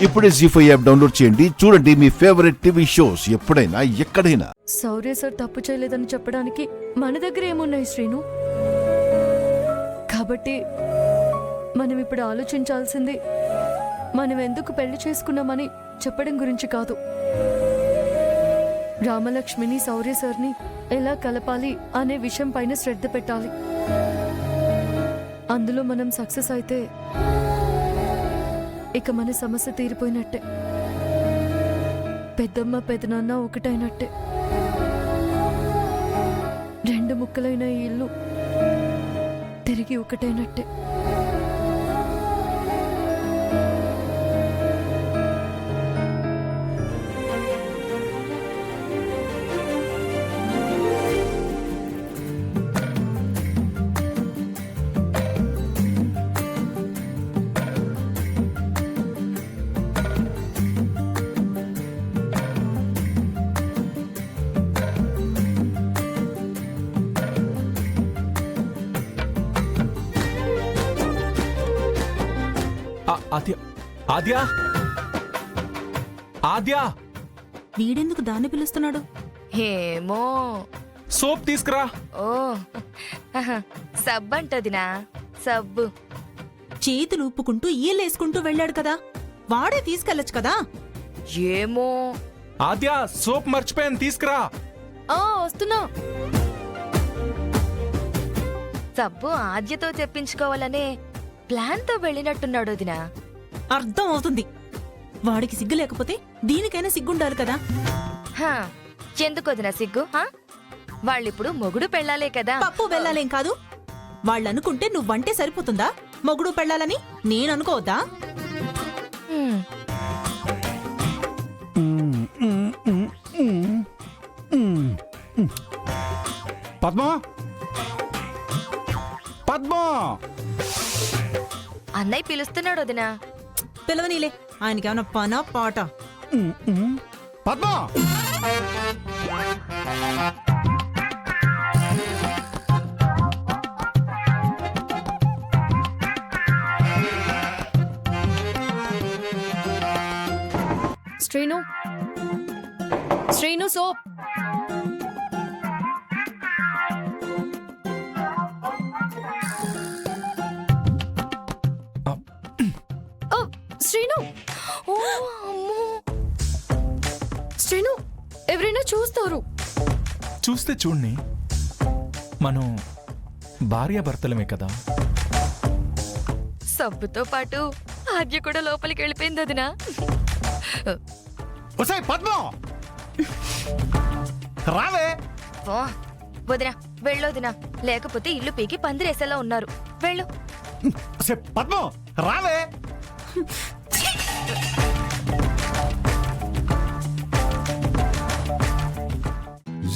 ఇప్పుడే జీ5 app download చేయండి. చూడండి మీ ఫేవరెట్ టీవీ షోస్ ఎప్పుడైనా ఎక్కడైనా. శౌర్య సార్ తప్పు చేయలేదని చెప్పడానికి మన దగ్గర ఏమున్నాయి శ్రీను? కాబట్టి మనం ఇప్పుడు ఆలోచించాల్సింది మనం ఎందుకు పెళ్లి చేసుకున్నామని చెప్పడం గురించి కాదు, రామలక్ష్మిని శౌర్య సార్ని ఎలా కలపాలి అనే విషయం పైన శ్రద్ధ పెట్టాలి. అందులో మనం సక్సెస్ అయితే ఇక మన సమస్య తీరిపోయినట్టే, పెద్దమ్మ పెదనాన్న ఒకటైనట్టే, రెండు ముక్కలైన ఈ ఇల్లు తిరిగి ఒకటైనట్టే. ఆద్యా, ఆద్యా, వీడెందుకు దాన్ని పిలుస్తున్నాడు? ఏమో. సోప్ తీసుకురా. ఓ సబ్బు అంటదినా, సబ్బు. చేతులు ఊపుకుంటూ ఈలేసుకుంటూ వెళ్ళాడు కదా, వాడే తీసుకెళ్ళచ్చు కదా. ఏమో. ఆద్యా, సోప్ మర్చిపోయాను, తీసుకురా. వస్తున్నా. సబ్బు ఆద్యతో తెప్పించుకోవాలనే ప్లాన్ తో వెళ్ళినట్టున్నాడు వదినా. అర్థం అవుతుంది. వాడికి సిగ్గు లేకపోతే దీనికైనా సిగ్గుండాలి కదా. ఎందుకు వదినా సిగ్గు? వాళ్ళిప్పుడు మొగుడు పెళ్ళాలే కదా. పప్పు వెళ్ళాలేం కాదు. వాళ్ళనుకుంటే నువ్వంటే సరిపోతుందా మొగుడు పెళ్ళాలని? నేననుకోవద్దా? పద్మా, పద్మా, అన్నయ్య పిలుస్తున్నాడు వదినా. పిలవనీలే, ఆయనకేమన్నా పనా పాట. పద్మా. శ్రీను, శ్రీను సోప్. శ్రీను, ఓ అమ్మో. శ్రీను, ఎవరైనా చూస్తారు. చూస్తే చూడ్ని, మనం భార్యాభర్తలమే కదా. సబ్బుతో పాటు ఆద్య కూడా లోపలికి వెళ్ళిపోయింది వదినా. పద్మా రావే. ఓ వదినా, వెళ్ళొదినా, లేకపోతే ఇల్లు పీకి పందిరేసేలా ఉన్నారు. వెళ్ళు. పద్మా రావే.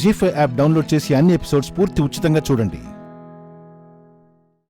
జీ5 యాప్ డౌన్లోడ్ చేసి అన్ని ఎపిసోడ్స్ పూర్తి ఉచితంగా చూడండి.